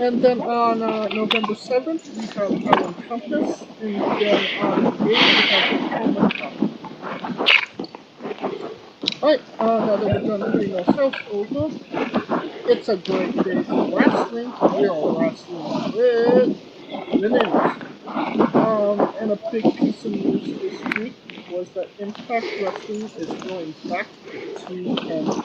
And then on November 7th, we have Iron Compass. And then on the 8th, we have Coleman Cup. Alright, now that we're done putting ourselves over, it's a great day for wrestling. We are wrestling with the news. And a big piece of news this week was that Impact Wrestling is going back to TNA.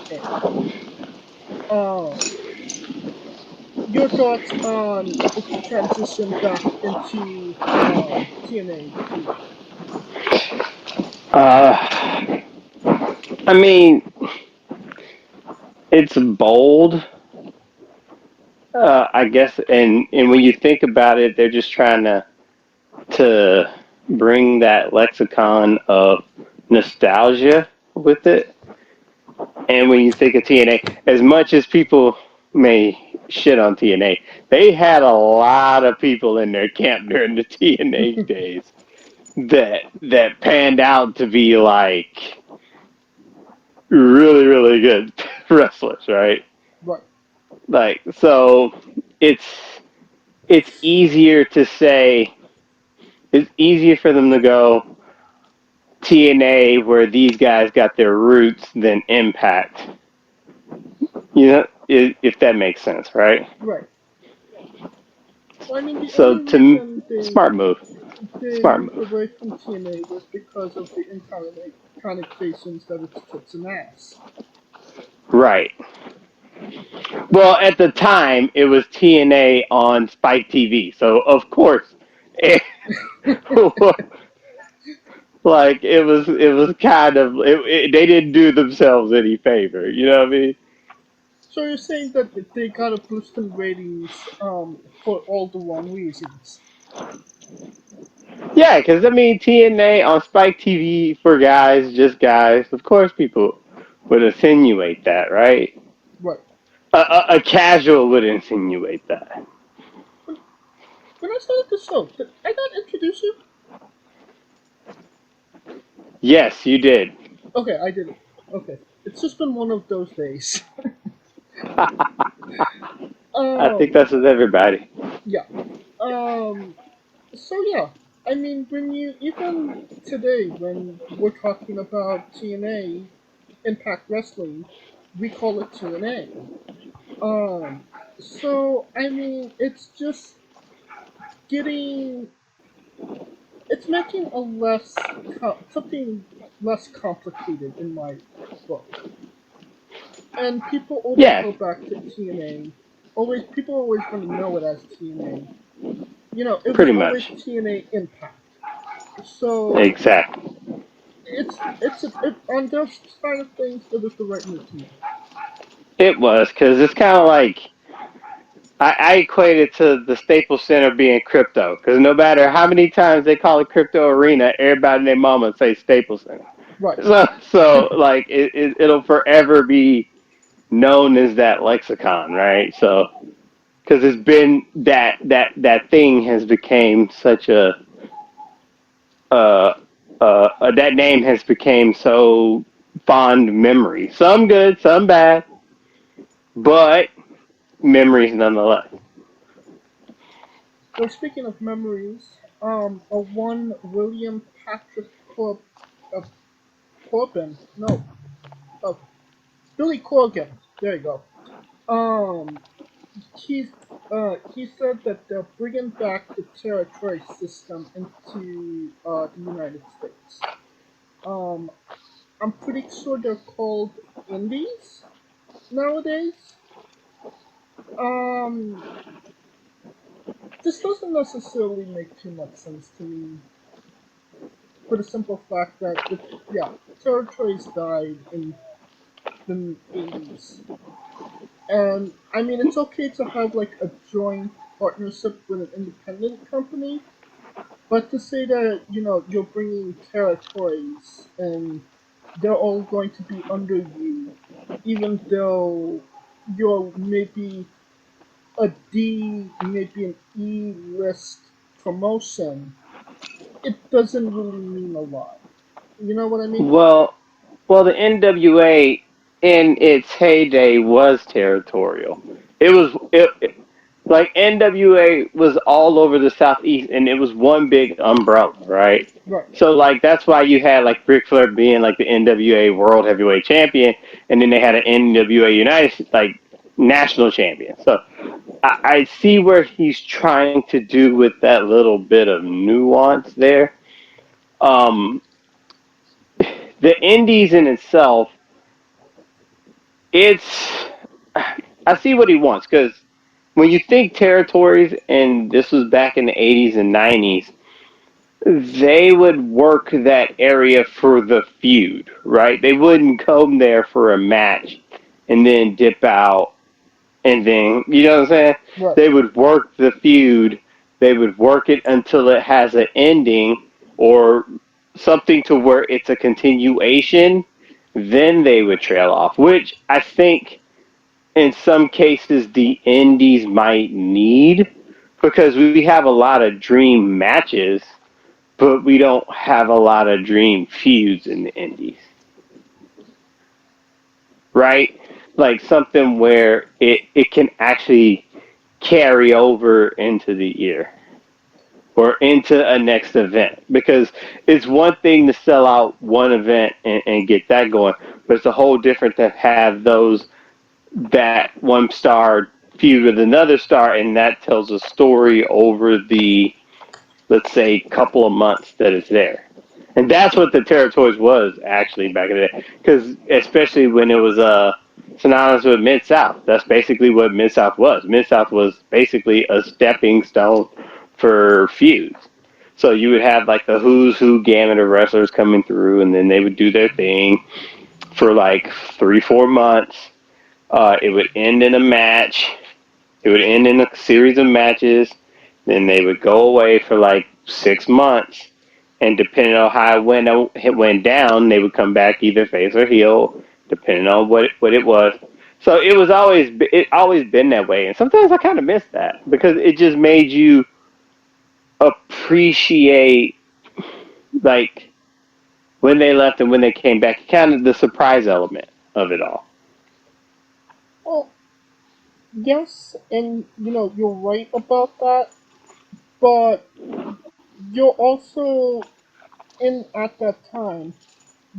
Your thoughts on its transition back into TNA TV? Uh, I mean, it's bold, I guess, and when you think about it, they're just trying to bring that lexicon of nostalgia with it. And when you think of TNA, as much as people may shit on TNA, they had a lot of people in their camp during the TNA days that panned out to be like really, really good wrestlers, right? Right. Like, so it's it's easier to say, it's easier for them to go TNA where these guys got their roots than Impact. You know, if that makes sense, right? Right. Well, I mean, the So only to reason smart move, they smart moved move. away from TNA was because of the connotations that it's tits and ass. Right. Well, at the time it was TNA on Spike TV, so of course, it, like it was kind of they didn't do themselves any favor. You know what I mean? So you're saying that they got a boost in ratings for all the wrong reasons. Yeah, because I mean TNA on Spike TV for guys, just guys. Of course, people would insinuate that, right? Right. A casual would insinuate that. When, when I started the show, did I not introduce you? Yes, you did. Okay, I didn't. Okay. It's just been one of those days. I think um, that's with everybody. yeah. Um, so yeah. I mean, when you, even today, when we're talking about TNA, Impact Wrestling, we call it TNA. So I mean, it's just getting, it's making a something less complicated in my book. And people always Yeah, go back to TNA. Always, people always going to know it as TNA. You know, it was pretty always much. TNA Impact. So Exactly. on their side of things, it was the right move to make. It was because it's kind of like I equate it to the Staples Center being crypto because no matter how many times they call it Crypto Arena, everybody and their mama say Staples Center. Right. So like it'll forever be known as that lexicon, right? So because it's been that thing has became such uh, that name has became so fond memory. Some good, some bad, but memories nonetheless. Well, speaking of memories, a one William Patrick uh, Corbin, no, uh, Billy Corgan. There you go. Um, he's he said that they're bringing back the territory system into the United States. Um, I'm pretty sure they're called indies nowadays. Um, this doesn't necessarily make too much sense to me for the simple fact that yeah, territories died in the 80s. And I mean, it's okay to have like a joint partnership with an independent company, but to say that, you know, you're bringing territories and they're all going to be under you, even though you're maybe a D, maybe an E list promotion, it doesn't really mean a lot. You know what I mean? Well, the NWA in its heyday was territorial. It was Like NWA was all over the Southeast, and it was one big umbrella, right? Right. So like that's why you had like Ric Flair being like the NWA World Heavyweight Champion, and then they had an NWA United like national champion. So I see where he's trying to do with that little bit of nuance there. Um, the Indies in itself, it's I see what he wants because when you think territories, and this was back in the 80s and 90s, they would work that area for the feud, right? They wouldn't come there for a match and then dip out and then, you know what I'm saying? Right. They would work the feud. They would work it until it has an ending or something to where it's a continuation. Then they would trail off, which I think in some cases the indies might need because we have a lot of dream matches, but we don't have a lot of dream feuds in the indies, right? Like something where it can actually carry over into the year or into a next event because it's one thing to sell out one event and get that going, but it's a whole different to have those that one star feud with another star, and that tells a story over the, let's say, couple of months that it's there. And that's what the territories was actually back in the day, because especially when it was synonymous with Mid South. That's basically what Mid South was. Mid South was basically a stepping stone for feuds. So you would have like the who's who gamut of wrestlers coming through, and then they would do their thing for like 3 4 months. It would end in a match. It would end in a series of matches. Then they would go away for like 6 months, and depending on how it went down, they would come back either face or heel, depending on what it was. So it always been that way, and sometimes I kind of miss that because it just made you appreciate like when they left and when they came back, kind of the surprise element of it all. Well, yes, and you're right about that, but you're also in at that time.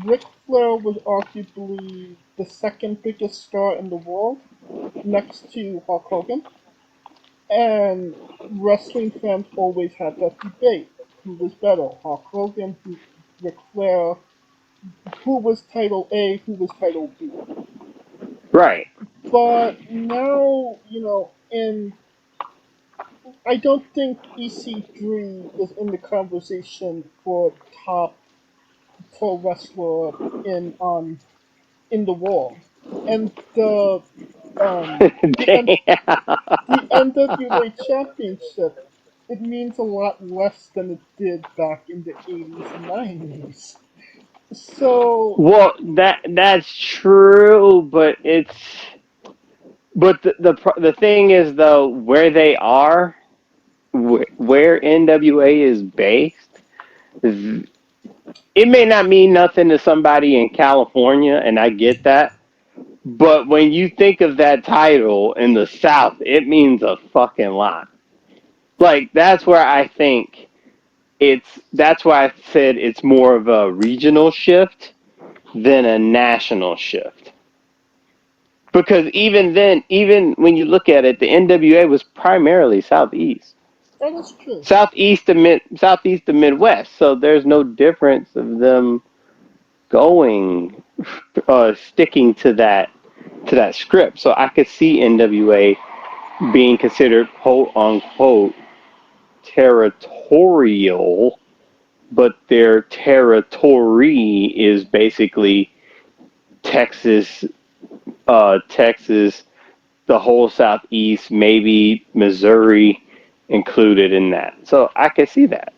Ric Flair was arguably the second biggest star in the world, next to Hulk Hogan, and wrestling fans always had that debate: who was better, Hulk Hogan, Ric Flair, who was Title A, who was Title B. Right. But now, in I don't think EC3 is in the conversation for top pro wrestler in the world, and the N- the Damn. NWA Championship, it means a lot less than it did back in the 80s and 90s. So Well, that's true, but the thing is though where they are, where NWA is based, it may not mean nothing to somebody in California, and I get that. But when you think of that title in the South, it means a fucking lot. Like that's where I think that's why I said it's more of a regional shift than a national shift. Because even then, even when you look at it, the NWA was primarily southeast, that is true. southeast to Midwest. So there's no difference of them going, sticking to that script. So I could see NWA being considered quote unquote territorial, but their territory is basically Texas, Texas, the whole southeast, maybe Missouri included in that. So I can see that.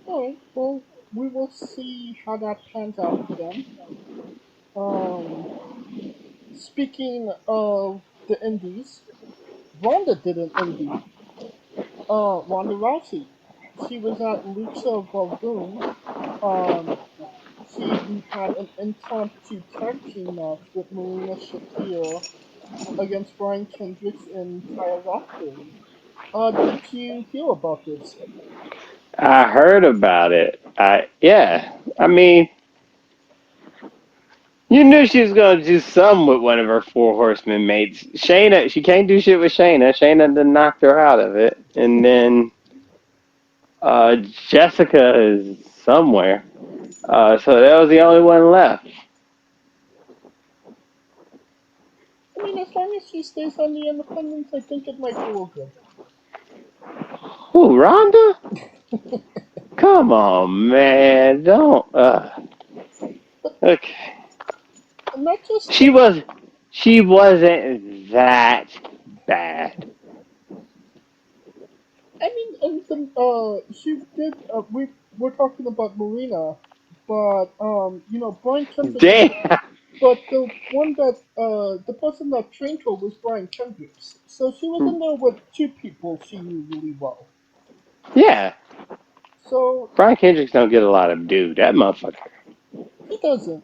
Alright, well, we will see how that pans out for them. Um, Speaking of the indies, Ronda did an indie. Ronda Rousey. She was at Lucha Vavoom. Um, she had an impromptu tag team match with Marina Shafir against Brian Kendricks and Kyle Rockbury. Did you hear about this? I heard about it. Yeah. I mean, you knew she was gonna do something with one of her four horsemen mates. Shayna, she can't do shit with Shayna. Shayna then knocked her out of it, and then Jessica is somewhere. So that was the only one left. I mean, as long as she stays on the independents, I think it might do good. Who, Rhonda? Come on, man. Don't. But Okay. not just She was. She wasn't that bad. I mean, and she did. We're talking about Marina, but Brian Kendrick is. Damn. But the person that trained her was Brian Kendricks, so she was in there with two people she knew really well. Yeah. So Brian Kendricks don't get a lot of due. That motherfucker. he doesn't,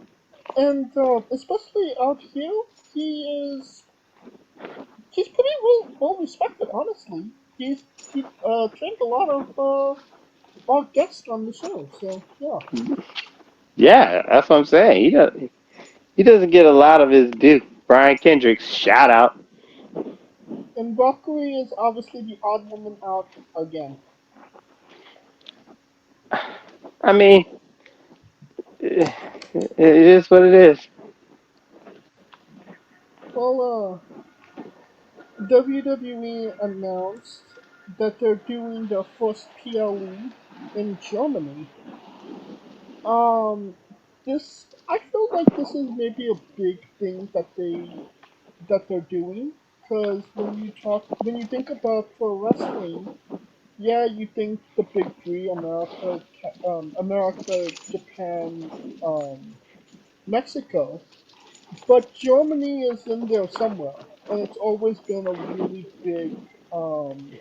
and especially out here, he's pretty well respected. Honestly, he trained a lot of our guests on the show. So yeah. Yeah, that's what I'm saying. He doesn't get a lot of his due. Brian Kendricks, shout out. And Valkyrie is obviously the odd woman out again. I mean, it is what it is. Well, WWE announced that they're doing their first PLE in Germany. Um, this I feel like this is maybe a big thing that they're doing because when you think about pro wrestling, yeah, you think the big three: America, Japan, um, Mexico. But Germany is in there somewhere, and it's always been a really big um,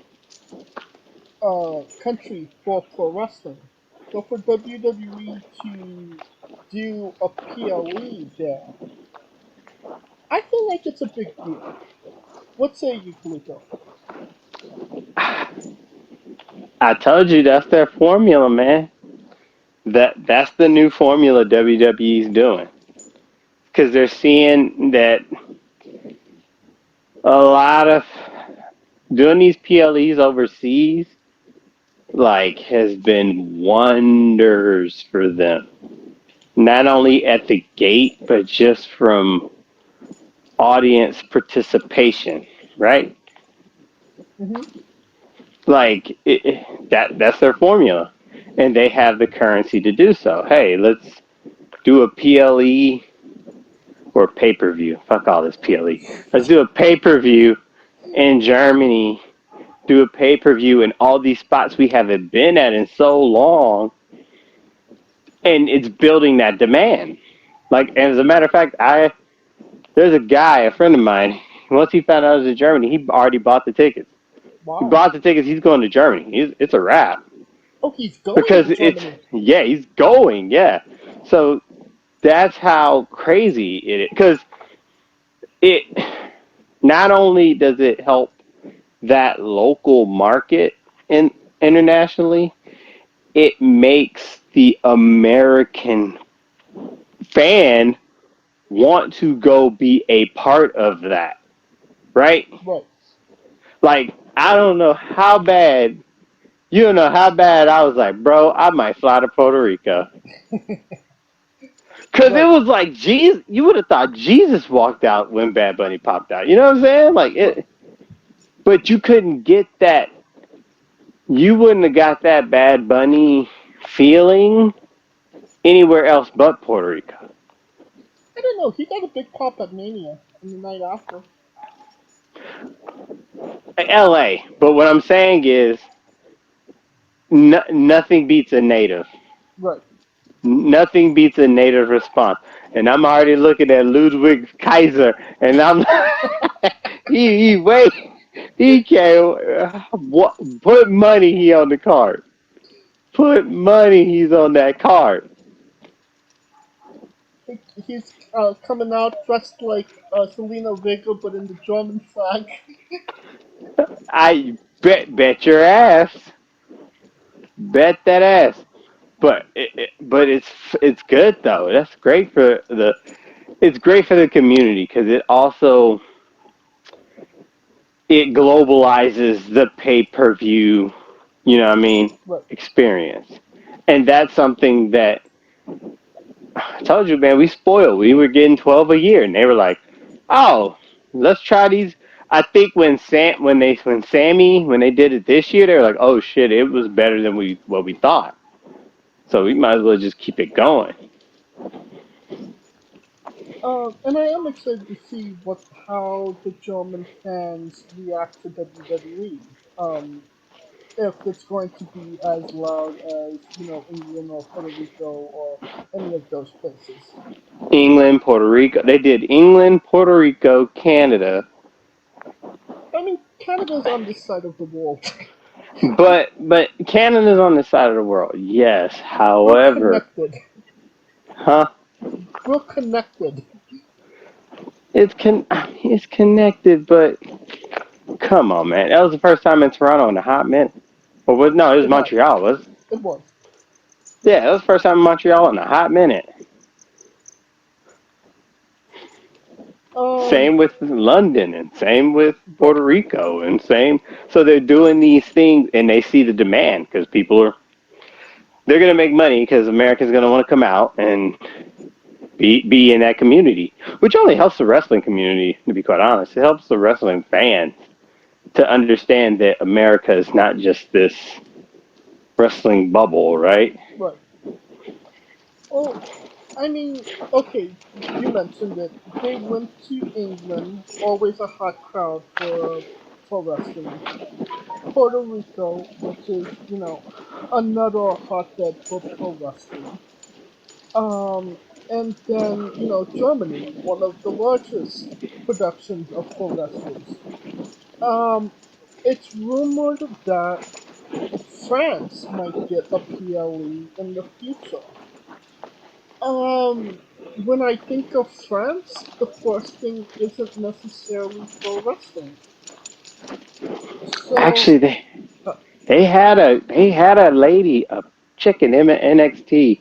country for pro wrestling. So for WWE to do a PLE there, I feel like it's a big deal. What say you, Kaliko? I told you that's their formula, man. That's the new formula WWE's doing because they're seeing that a lot of doing these PLEs overseas like has been wonders for them. Not only at the gate, but just from audience participation, right? Hmm. Like that's their formula, and they have the currency to do so. Hey, let's do a PLE or pay per view. Fuck all this PLE. Let's do a pay per view in Germany. Do a pay per view in all these spots we haven't been at in so long, and it's building that demand. Like, as a matter of fact, there's a guy, a friend of mine. Once he found out I was in Germany, he already bought the tickets. He Wow. bought the tickets. He's going to Germany. It's a wrap Oh, he's going because to Germany. he's going. Yeah. So that's how crazy it is. Because it not only does it help that local market in internationally, it makes the American fan want to go be a part of that, right? Right. Like, I don't know how bad, you don't know how bad I was like, bro, I might fly to Puerto Rico. Because it Right. was like, Jesus, you would have thought Jesus walked out when Bad Bunny popped out. You know what I'm saying? Like, Right. but you couldn't get that. You wouldn't have got that Bad Bunny feeling anywhere else but Puerto Rico. I don't know. He got a big pop at Mania in the night after. LA. But what I'm saying is, nothing beats a native. Right. Nothing beats a native response. And I'm already looking at Ludwig Kaiser, and I'm he wait, he can't what, put money he on the card. Put money he's on that card. He's coming out dressed like Selena Vega, but in the German flag. I bet your ass, bet that ass. But it's good though. That's great for the it's great for the community because it globalizes the pay per view. You know what I mean? Right. Experience, and that's something that I told you, man. We spoiled. We were getting 12 a year, and they were like, "Oh, let's try these." I think when they did it this year, they were like, "Oh shit, it was better than what we thought." So we might as well just keep it going. And I am excited to see how the German fans react to WWE. If it's going to be as loud as England or Puerto Rico or any of those places. England, Puerto Rico. They did England, Puerto Rico, Canada, I mean, Canada's on this side of the world. but Canada's on this side of the world. Yes, We're however, connected. huh? We're connected. It's connected, but come on, man. That was the first time in Toronto in a hot minute. No, it was It has. Montreal. Was It was. Yeah, that was the first time in Montreal in a hot minute. Um, Same with London, and same with right. Puerto Rico, and same. So they're doing these things, and they see the demand because they're going to make money because Americans going to want to come out and be in that community, which only helps the wrestling community. To be quite honest, it helps the wrestling fans to understand that America is not just this wrestling bubble, right? Right. Well, I mean, okay, you mentioned it. They went to England, always a hot crowd for wrestling. Puerto Rico, which is another hotbed for pro wrestling. And then Germany, one of the largest productions of pro wrestlers. Um, it's rumored that France might get a PLE in the future. Um, when I think of France, the first thing isn't necessarily pro wrestling. So, Actually, uh, they had a lady, a chick in NXT.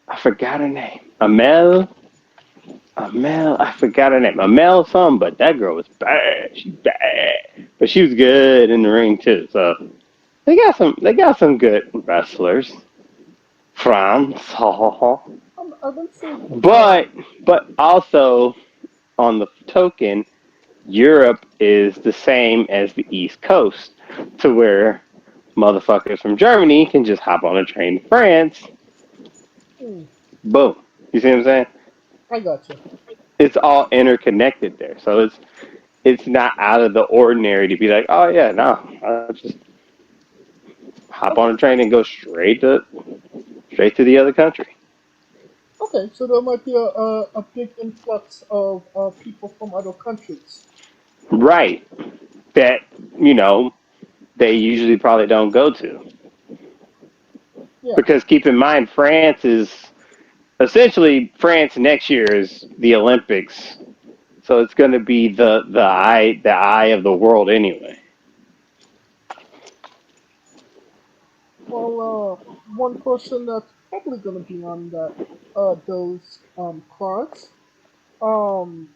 I forgot her name. Amel, I forgot her name. Amel something, but that girl was bad. She's bad, but she was good in the ring too. So they got some good wrestlers. France, I wouldn't say but but also on the token, Europe is the same as the East Coast, to where motherfuckers from Germany can just hop on a train to France. hmm, Boom. You see what I'm saying? I gotcha. It's all interconnected there, so it's not out of the ordinary to be like, oh yeah, no, I'll just hop on Okay, a train and go straight to the other country. okay, so there might be a big influx of people from other countries. Right. That you know they usually probably don't go to, Yeah. because keep in mind France is essentially France next year is the Olympics, so it's going to be the eye of the world anyway. Well, one person that's probably gonna be on that those cards, um,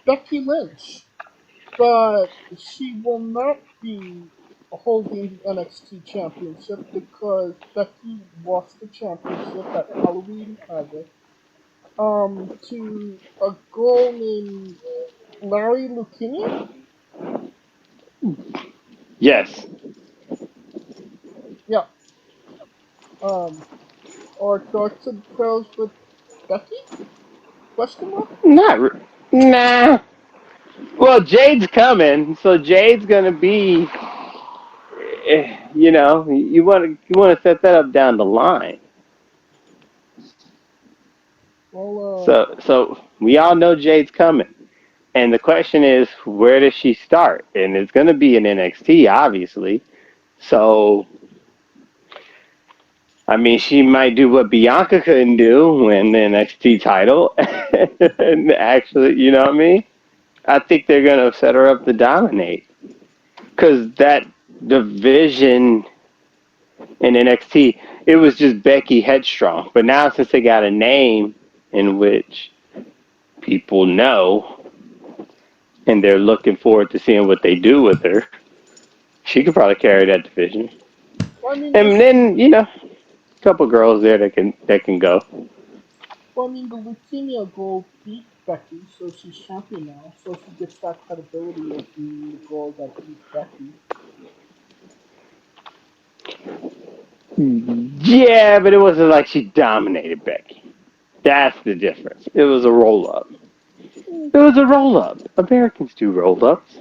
Becky Lynch, but she will not be holding the NXT Championship because Becky lost the championship at Halloween Havoc to a girl named Larry Lucchini. Yes. Yeah. Um, or Darts and Pearls with Becky? Question mark? Nah. Well, Jade's coming, so Jade's gonna be. You want to set that up down the line. Well, So we all know Jade's coming, and the question is, where does she start? And it's gonna be in NXT, obviously. So I mean, she might do what Bianca couldn't do, win the NXT title, and actually, you know what I mean? I think they're gonna set her up to dominate because that division in NXT, it was just Becky Headstrong. But now since they got a name in which people know and they're looking forward to seeing what they do with her, she could probably carry that division. Well, I mean, And then a couple girls there that can go. the Leukemia girl beat Becky, so she's champion now. So she gets that credibility of being the girl that beat Becky. Yeah, but it wasn't like she dominated Becky. That's the difference. It was a roll up. Hmm, It was a roll up. Americans do roll ups.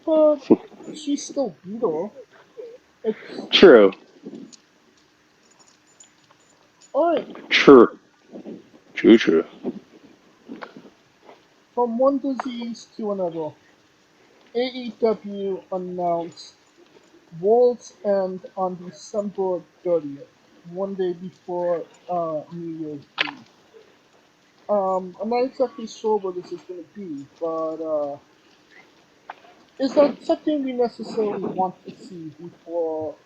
but she still beat her. It's True. alright. True. True. True. From one disease to another, AEW announced World's End on December 30th, one day before New Year's Eve. I'm not exactly sure what this is going to be, but is that something we necessarily want to see before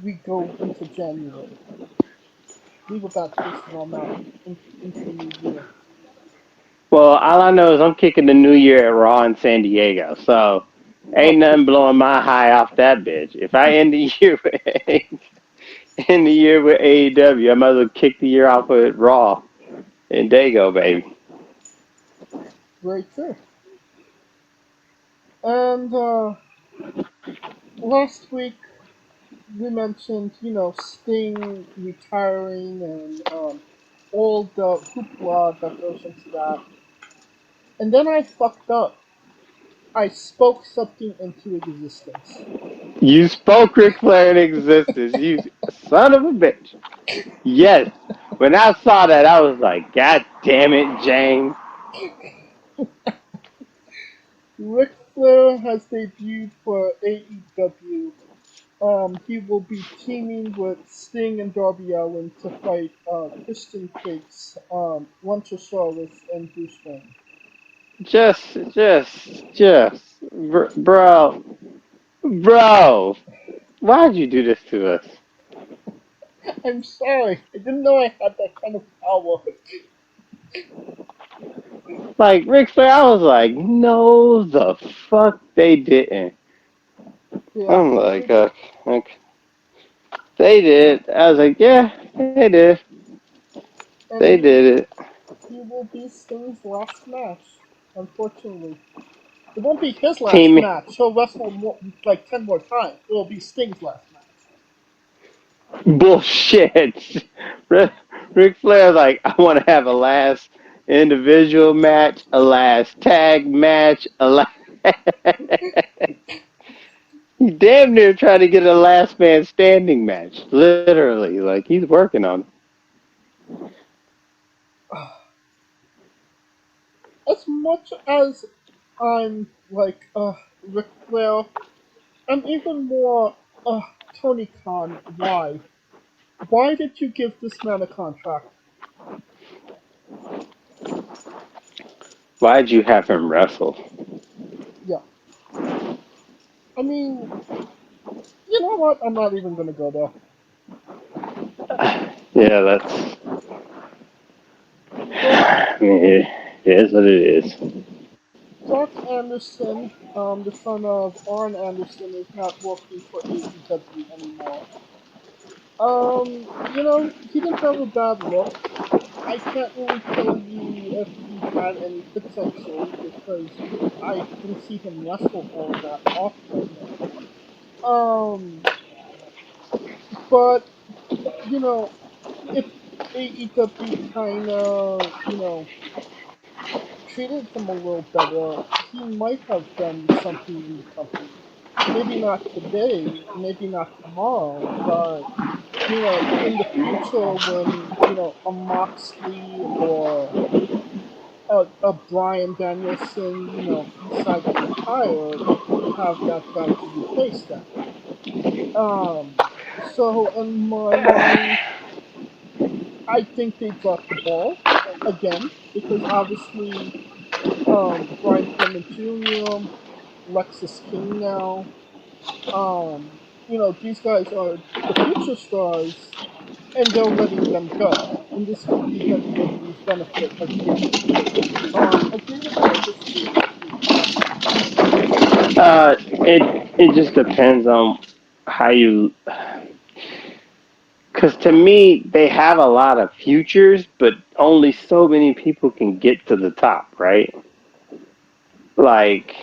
we go into January? Leave a bad taste in our mouth into the new year. Well, all I know is I'm kicking the new year at Raw in San Diego, so Oh, ain't nothing blowing my high off that bitch. If I end the year with AEW, I might as well kick the year off with Raw in Dago, baby. very true. And last week we mentioned, Sting retiring and all the hoopla that goes into that. And then I fucked up. I spoke something into existence. You spoke Ric Flair in existence, you son of a bitch. Yes. When I saw that, I was like, God damn it, James. Ric Flair has debuted for AEW. He will be teaming with Sting and Darby Allin to fight Christian Cakes, Luchasaurus, and Bruce Wayne. Bro, bro, why'd you do this to us? I'm sorry, I didn't know I had that kind of power. Like, Ric Flair, I was like, no, the fuck they didn't. Yeah, I'm like, okay. They did. I was like, yeah, they did. They and did it. he will be Sting's last match. Unfortunately, it won't be his last Team match. He'll wrestle more, like 10 more times. It'll be Sting's last match. bullshit. Ric Flair, like, I want to have a last individual match, a last tag match, a last. He damn near trying to get a last man standing match. Literally, like he's working on it. As much as I'm like Ric Flair, I'm even more Tony Khan. Why? Why did you give this man a contract? Why'd you have him wrestle? Yeah. I mean, you know what? I'm not even gonna go there. Yeah, that's. So I mean, it is what it is. Brock Anderson, the son of Arn Anderson, is not working for AEW anymore. He didn't have a bad look. I can't really tell you if he had any potential because I didn't see him wrestle all that often. Um, but you know, if AEW kind of treated him a little better, he might have been something in the company. Maybe not today, maybe not tomorrow, but in the future when a Moxley or a Brian Danielson, decide to retire, you have that guy to replace them. So in my mind, I think they dropped the ball again because obviously Brian Pillman Jr., Lexus King now, these guys are the future stars and they're letting them go. And this could be WWE's benefit again. Agree with me or disagree with me? It just depends on how you. Because to me, they have a lot of futures, but only so many people can get to the top, right? Like,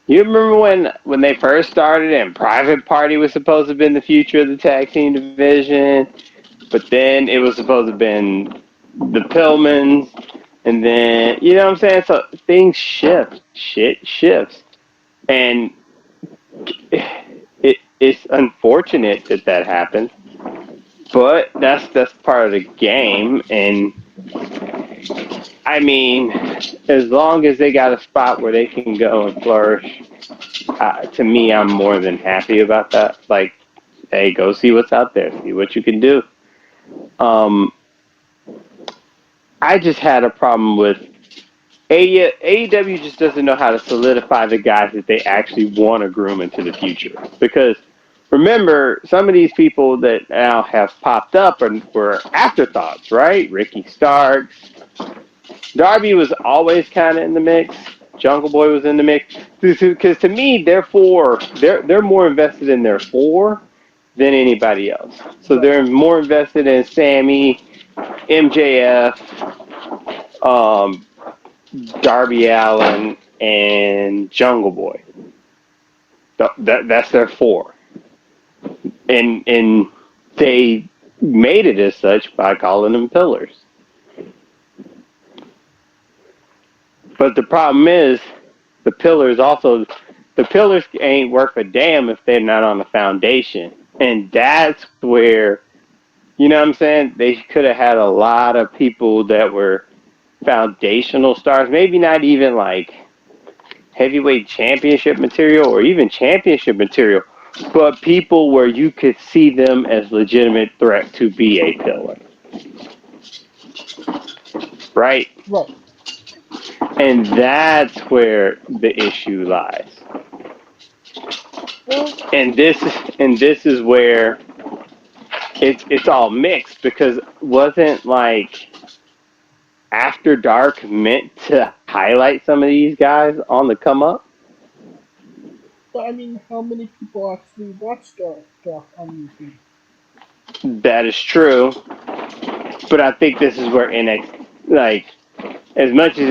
you remember when they first started and Private Party was supposed to have been the future of the tag team division, but then it was supposed to have been the Pillmans, and then you know what I'm saying. So things shift, shit shifts, and it's unfortunate that that happens, but that's part of the game. And I mean, as long as they got a spot where they can go and flourish, to me, I'm more than happy about that. Like, hey, go see what's out there, see what you can do. Um, I just had a problem with AEW just doesn't know how to solidify the guys that they actually want to groom into the future. Because remember, some of these people that now have popped up were afterthoughts, right? Ricky Starks, Darby was always kind of in the mix. Jungle Boy was in the mix because to me, they're more invested in their four than anybody else. So Right. they're more invested in Sammy, MJF, um, Darby Allin, and Jungle Boy. That's their four, and they made it as such by calling them pillars. But the problem is, the pillars ain't worth a damn if they're not on the foundation, and that's where you know what I'm saying. They could have had a lot of people that were foundational stars, maybe not even like heavyweight championship material or even championship material, but people where you could see them as legitimate threat to be a pillar, right? Right. And that's where the issue lies. Well, And this is where it's all mixed because wasn't like After Dark meant to highlight some of these guys on the come up? but I mean, how many people actually watch Dark on YouTube? That is true, but I think this is where NXT, like, as much as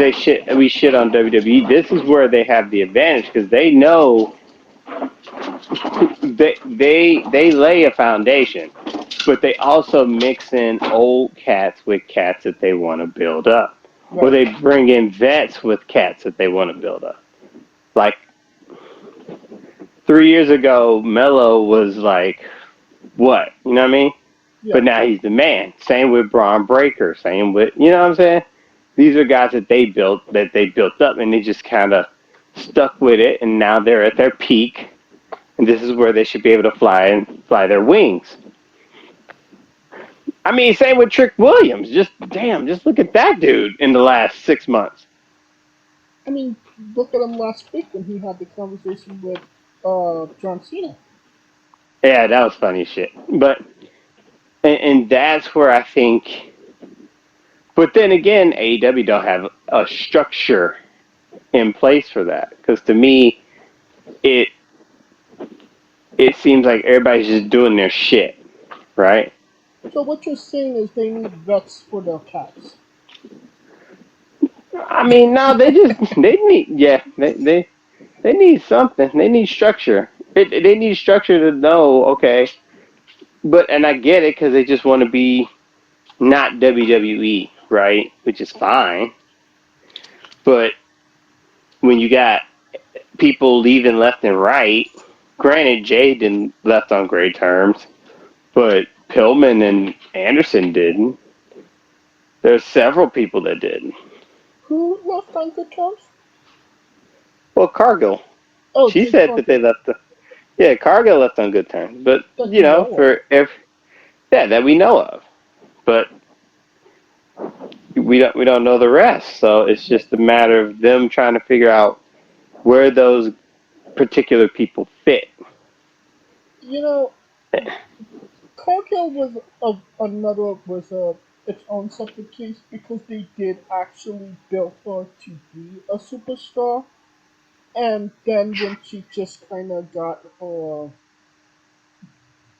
we shit on WWE, this is where they have the advantage because they know they lay a foundation, but they also mix in old cats with cats that they want to build up, or Right. they bring in vets with cats that they want to build up. Like 3 years ago, Mello was like, what? You know what I mean? Yeah. But now he's the man. Same with Braun Breaker. Same with, you know what I'm saying? These are guys that they built up, and they just kind of stuck with it, and now they're at their peak, and this is where they should be able to fly their wings. I mean, same with Trick Williams. Just look at that dude in the last 6 months. I mean, look at him last week when he had the conversation with John Cena. Yeah, that was funny shit. But and that's where I think. But then again, AEW don't have a structure in place for that because to me, it it seems like everybody's just doing their shit, right? So what you're saying is they need vets for their cats. I mean, no, they need they need something. They need structure. They need structure to know, okay, but and I get it because they just want to be not WWE, right? Which is fine. But when you got people leaving left and right, granted, Jay didn't left on great terms, but Pillman and Anderson didn't. There's several people that didn't. Who left on good terms? Well, Cargill, Oh, she Jade said that they Cargill. left. Yeah, Cargill left on good terms, but that you know of. yeah, that we know of, but we don't know the rest. So it's Right. just a matter of them trying to figure out where those particular people fit. You know, Cargill was its own separate case because they did actually build her to be a superstar, and then when she just kind of got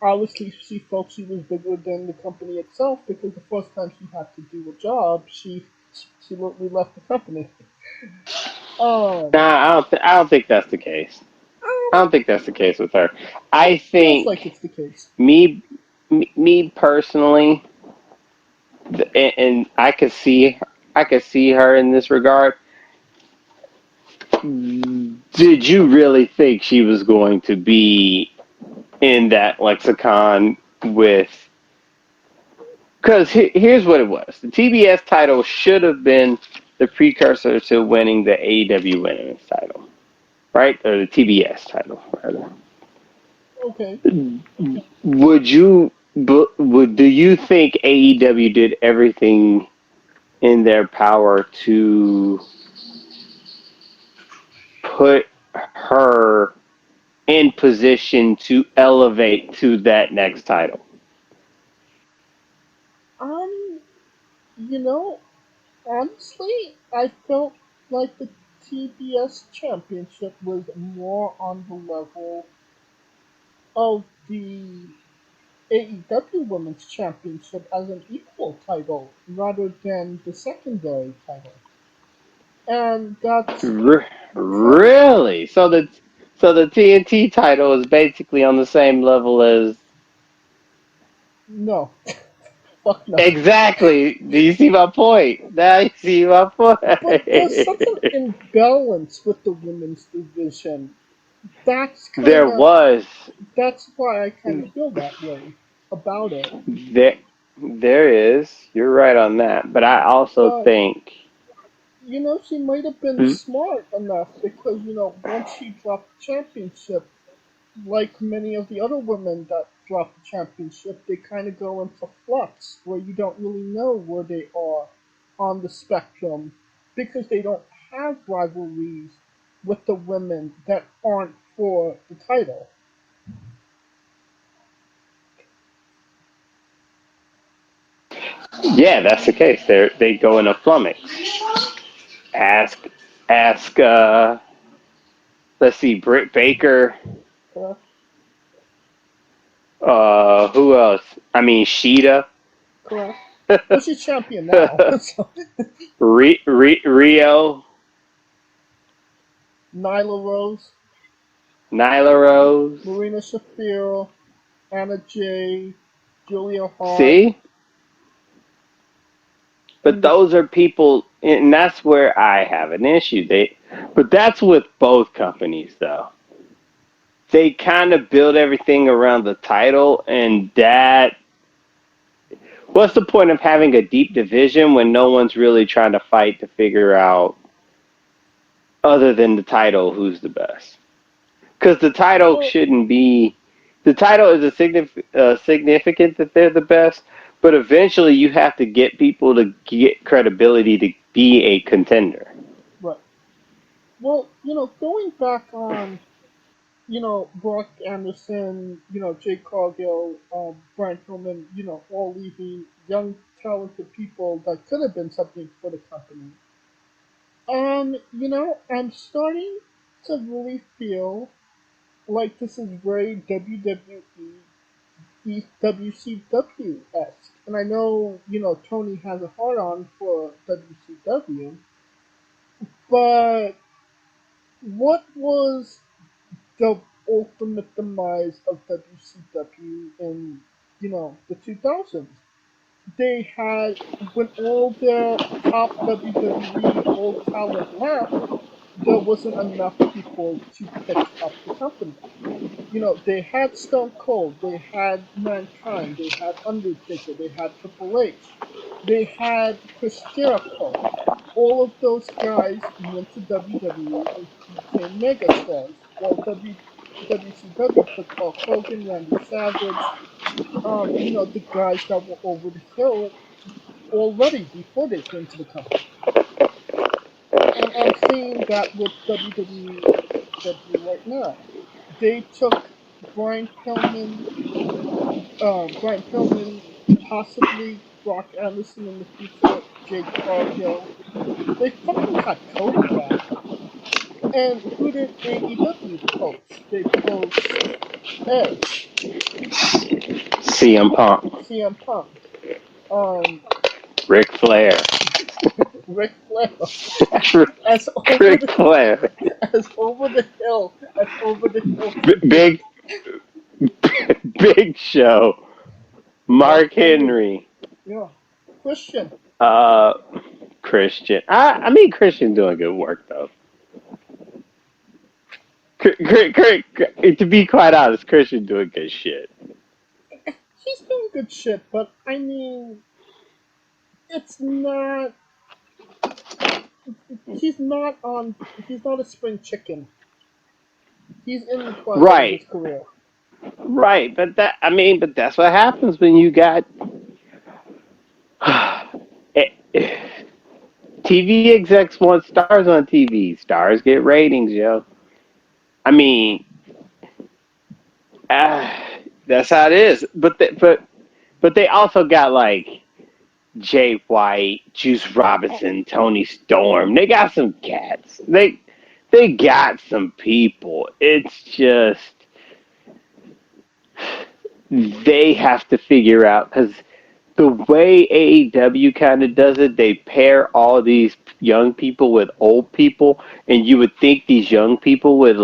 obviously she felt she was bigger than the company itself because the first time she had to do a job, she literally left the company. Um, Nah, I don't think that's the case. I um, don't think that's the case with her. it I feels like think it's the case. me, me personally, and I could see her in this regard. Did you really think she was going to be in that lexicon with? Because here's what it was: the TBS title should have been the precursor to winning the AEW Women's title, right? Or the TBS title, rather. Okay. Would you? Would do you think AEW did everything in their power to put her in position to elevate to that next title? Um, you know, honestly, I felt like the TBS championship was more on the level of the AEW Women's Championship as an equal title rather than the secondary title. And that's pro- Really? So the TNT title is basically on the same level as no, fuck no. exactly. Do you see my point? Now you see my point. But there's such an imbalance with the women's division. That's kind There of was that's why I kind of feel that way about it. there there is. You're right on that, but I also But think she might have been smart enough because once she dropped the championship, like many of the other women that drop the championship, they kind of go into flux where you don't really know where they are on the spectrum because they don't have rivalries with the women that aren't for the title. yeah, that's the case. They go in a flummox. Ask ask let's see, Britt Baker, Correct? who else? I mean Sheeta. Correct? Well, she's champion now. So, Rio, Nyla Rose, Nyla Rose. Marina Shafir, Anna Jay, Julia Hart, See? But and the those are people, and that's where I have an issue. But that's with both companies, though. They kind of build everything around the title, and that. What's the point of having a deep division when no one's really trying to fight to figure out, other than the title, who's the best? Because the title well, shouldn't be. The title is significant that they're the best, but eventually you have to get people to get credibility to be a contender. right. Well, going back on Brock Anderson, Jake Cargill, Brian Pillman, all leaving young, talented people that could have been something for the company. I'm starting to really feel like this is very WWE WCW esque. And I know, Tony has a hard on for WCW, but what was the ultimate demise of WCW in, the 2000s? They had, when all their top WWE old talent left, there wasn't enough people to pick up the company. They had Stone Cold, they had Mankind, they had Undertaker, they had Triple H, they had Chris Jericho. All of those guys went to WWE and became megastars, while WCW took Hulk Hogan, Randy Savage, the guys that were over the hill already before they came to the company. And I'm seeing that with WWE and AEW right now. They took Brian Pillman, Brian Pillman, possibly Brock Anderson in the future, Jade Cargill. They fucking got Cody back. And who did AEW poach? They poached Edge, CM Punk, CM Punk, um, Ric Flair, Ric Flair, as over Ric the Flair, as over the hill can get. Big Big Show, Mark Mark Henry, Henry, yeah, Christian. uh, Christian. I mean Christian doing good work though. To be quite honest, Christian doing good shit. He's doing good shit, but I mean, it's not. He's not on. He's not a spring chicken. He's in the twilight of his Right, career. right. But that's what happens when you got TV execs want stars on TV. Stars get ratings, yo. I mean, uh, that's how it is. But they also got like Jay White, Juice Robinson, Tony Storm. They got some cats. They got some people. It's just they have to figure out because the way AEW kind of does it, they pair all these young people with old people, and you would think these young people would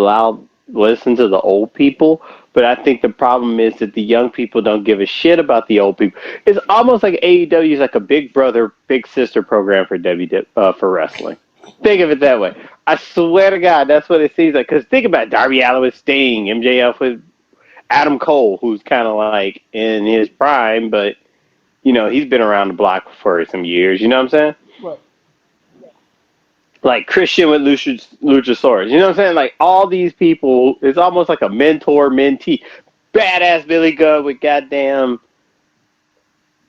listen to the old people, but I think the problem is that the young people don't give a shit about the old people. It's almost like AEW is like a big brother, big sister program for for wrestling. Think of it that way. I swear to God, that's what it seems like. Because think about it, Darby Allin with Sting, MJF with Adam Cole, who's kind of like in his prime, but he's been around the block for some years. You know what I'm saying? Right. Like Christian with Luchasaurus. You know what I'm saying? Like all these people, it's almost like a mentor mentee. Badass Billy Gunn with goddamn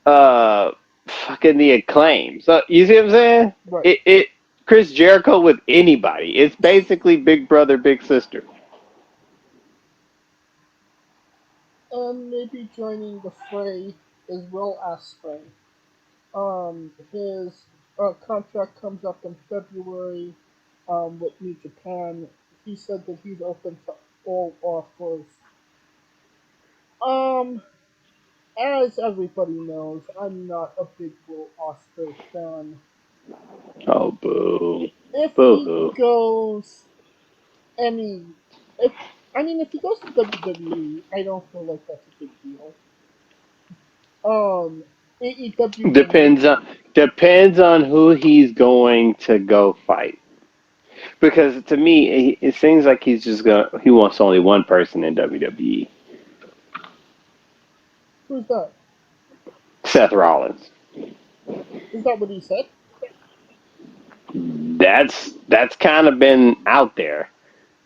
uh fucking the Acclaim. So you see what I'm saying? Right. It Chris Jericho with anybody. It's basically big brother, big sister. And maybe joining the fray is Will Ospreay. His contract comes up in February with New Japan. He said that he's open to all offers. Um, as everybody knows, I'm not a big Will Ospreay fan. Oh boo. If Boo he hoo. goes any, if I mean, if he goes to WWE, I don't feel like that's a big deal. Um, AEW would make Depends on who he's going to go fight. Because to me, it seems like he wants only one person in WWE. who's that? Seth Rollins. Is that what he said? That's kind of been out there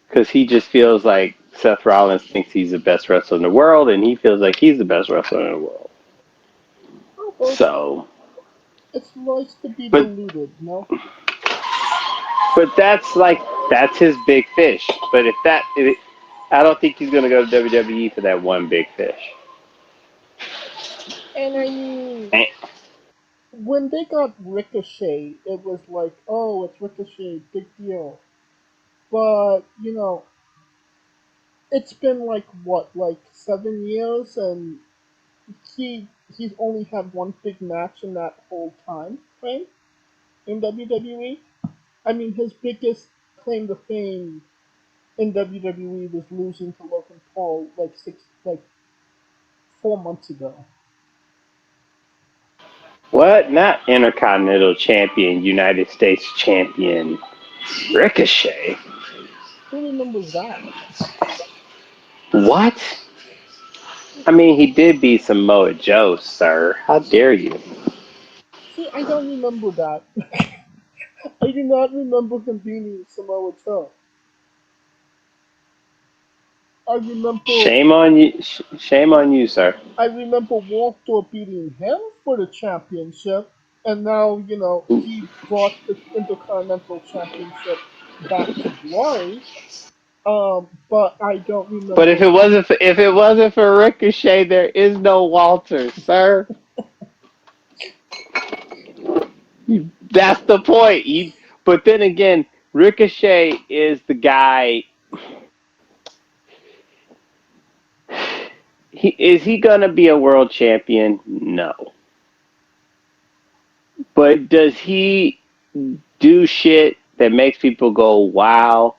because he just feels like Seth Rollins thinks he's the best wrestler in the world, and he feels like he's the best wrestler in the world. Oh, well, So, it's nice to be but deluded, no? that's his big fish. But I don't think he's going to go to WWE for that one big fish. And I mean, And, when they got Ricochet, it was like, oh, it's Ricochet, big deal. But, it's been like, what, like 7 years, and he's only had one big match in that whole time frame in WWE. I mean, his biggest claim to fame in WWE was losing to Logan Paul like 4 months ago. what? Not Intercontinental Champion, United States Champion, Ricochet. Who remembers that? What? I mean, he did beat Samoa Joe, sir. How dare you? See, I don't remember that. I do not remember him beating Samoa Joe. I remember Shame on you. Shame on you, sir. I remember Walter beating him for the championship, and now he brought the Intercontinental Championship back to glory. But I don't But if remember. it wasn't for Ricochet, there is no Walter, sir. That's the point. But then again, Ricochet is the guy. Is he gonna be a world champion? No. But does he do shit that makes people go wow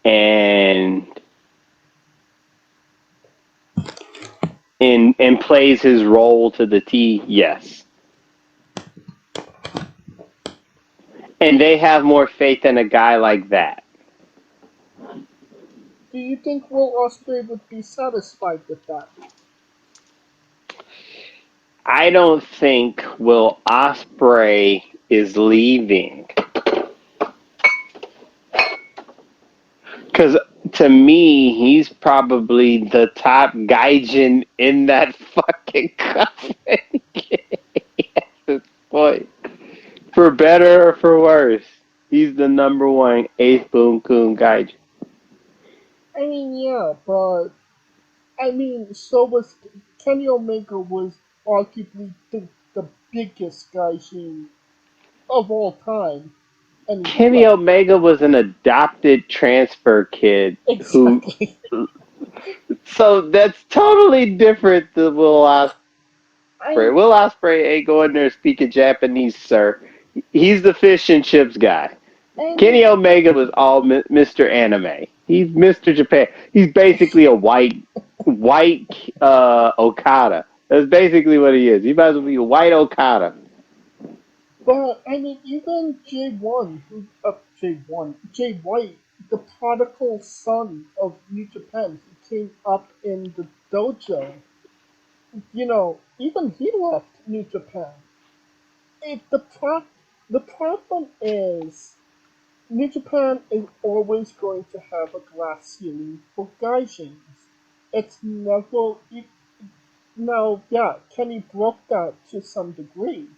and and plays his role to the T? Yes. And they have more faith in a guy like that. Do you think Will Ospreay would be satisfied with that? I don't think Will Ospreay is leaving. Because to me, he's probably the top gaijin in that fucking company at this point. For better or for worse, he's the number one eighth boom coon gaijin. I mean, yeah, but I mean, so was Kenny Omega was arguably the biggest gaijin of all time, and he Kenny left. Omega was an adopted transfer kid who. Exactly. So that's totally different than Will Ospreay. I Will Ospreay ain't going there speaking Japanese, sir. He's the fish and chips guy. and Kenny Omega was all Mr. Anime. He's Mr. Japan. He's basically a white Okada. That's basically what he is. He might as well be a white Okada. But I mean, even Jay White, the prodigal son of New Japan, who came up in the dojo. Even he left New Japan. It, the problem is New Japan is always going to have a glass ceiling for gaijins. It's never. Now, yeah, Kenny broke that to some degree,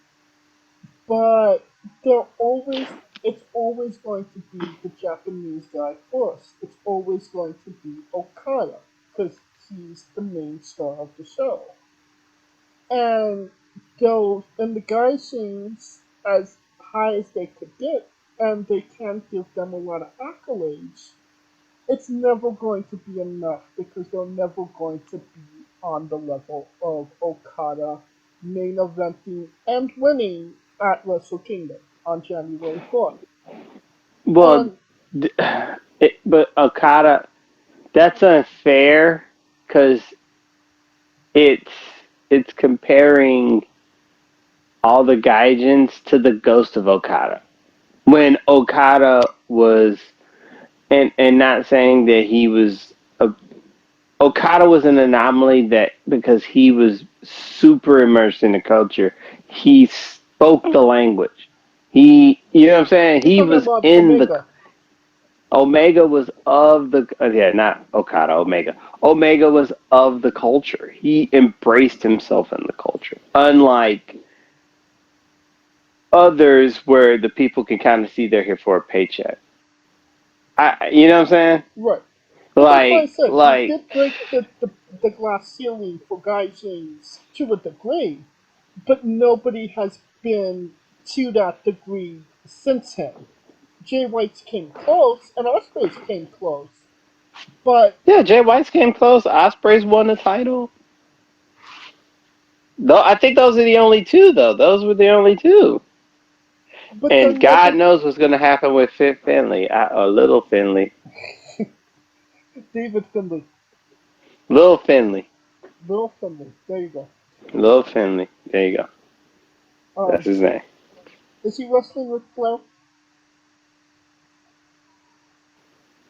but they're always it's always going to be the Japanese guy first. It's always going to be Okada because he's the main star of the show. And the guy seems as high as they could get, and they can't give them a lot of accolades. It's never going to be enough because they're never going to be on the level of Okada main eventing and winning at Wrestle Kingdom on January 4th. Well, And but Okada, that's unfair because it's it's comparing all the gaijins to the ghost of Okada. When Okada was, and not saying that he was a Okada was an anomaly that because he was super immersed in the culture, he spoke the language. You know what I'm saying? you're He talking was about in the Omega. Omega was of the yeah, not Okada, Omega. Omega was of the culture. He embraced himself in the culture. Unlike others where the people can kind of see they're here for a paycheck. You know what I'm saying? Right. But that's why I Like, said he like, did break the glass ceiling for gaijins to a degree, but nobody has been to that degree since him. Jay White's came close, and Ospreay's came close, but yeah, Jay White's came close. Ospreay's won the title. Though I think those are the only two, though. Those were the only two. they're And God never knows what's going to happen with Fit Finley, or Little Finley. David Finley, Little Finley. Little Finley. There you go. Little Finley. There you go. That's Um, his name. is he wrestling with Flair?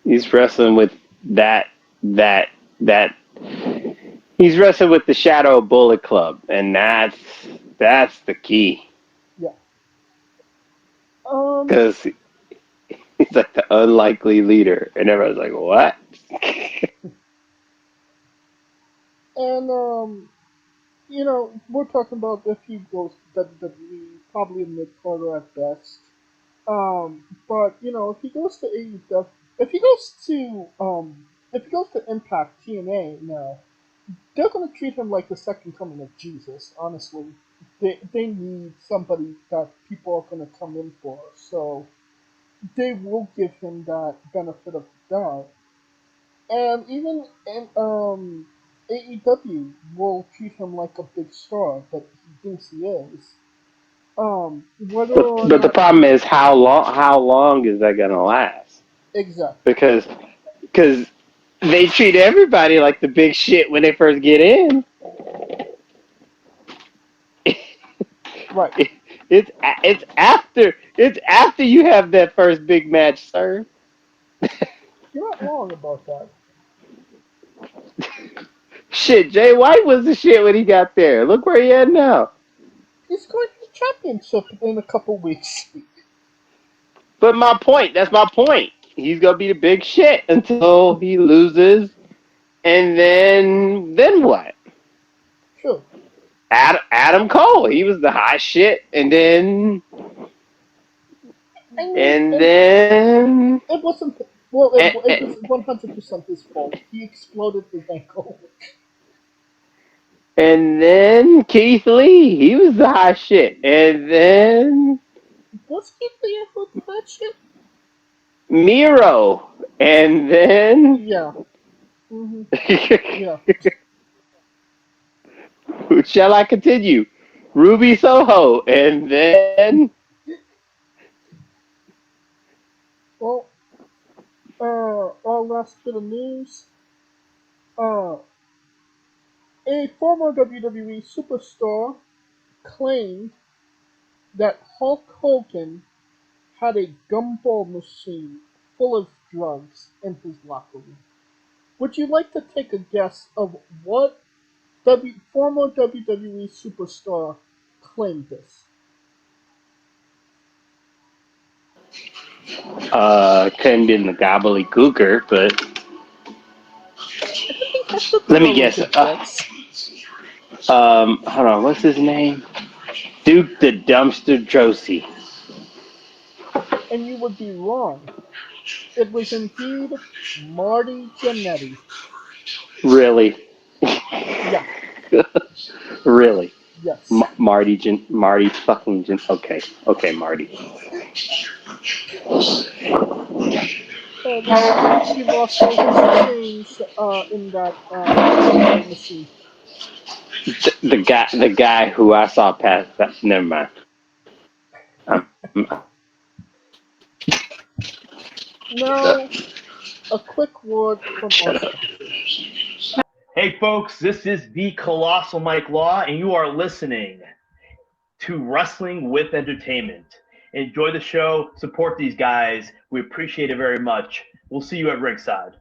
He's wrestling with that, that, that. He's wrestling with the Shadow Bullet Club, and that's the key. Yeah. Um, Because he's like the unlikely leader, and everyone's like, "What?" And you know, we're talking about if he goes to WWE, probably mid-quarter at best. But you know, if he goes to AEW, if he goes to if he goes to Impact TNA now, they're gonna treat him like the second coming of Jesus. Honestly, they need somebody that people are gonna come in for. So they will give him that benefit of the doubt. And even in AEW will treat him like a big star that he thinks he is. Whether or But the not problem is how long is that gonna last? exactly Because they treat everybody like the big shit when they first get in. right, It's after you have that first big match, sir. you're not wrong about that. Shit, Jay White was the shit when he got there. Look where he at now. He's going to the championship in a couple weeks. But that's my point. He's gonna be the big shit until he loses, and then what? Sure. Adam Cole, he was the hot shit, and then I mean, and and then it wasn't. Well, and, it was 100% his fault. He exploded his ankle. and then Keith Lee, he was the hot shit, and then Was he the for that shit? Miro, and then Yeah. Hmm. Yeah. shall I continue? Ruby Soho, and then Well, our last bit of news. Uh, a former WWE superstar claimed that Hulk Hogan had a gumball machine full of drugs in his locker room. Would you like to take a guess of what former WWE superstar claimed this? couldn't be in the gobbledygooker, but I think that's a let me fairly guess. good guess. Hold on, what's his name? Duke the Dumpster Drosy. And you would be wrong. It was indeed Marty Jannetty. Really? Yeah, Really? yes. Marty fucking Okay, Marty. He lost all his change in that gumball machine. The guy who I saw pass that. Never mind. Um, Now, a quick word from our shut up. sponsors. Hey, folks, this is the Colossal Mike Law, and you are listening to Wrestling with Entertainment. Enjoy the show. Support these guys. We appreciate it very much. We'll see you at ringside.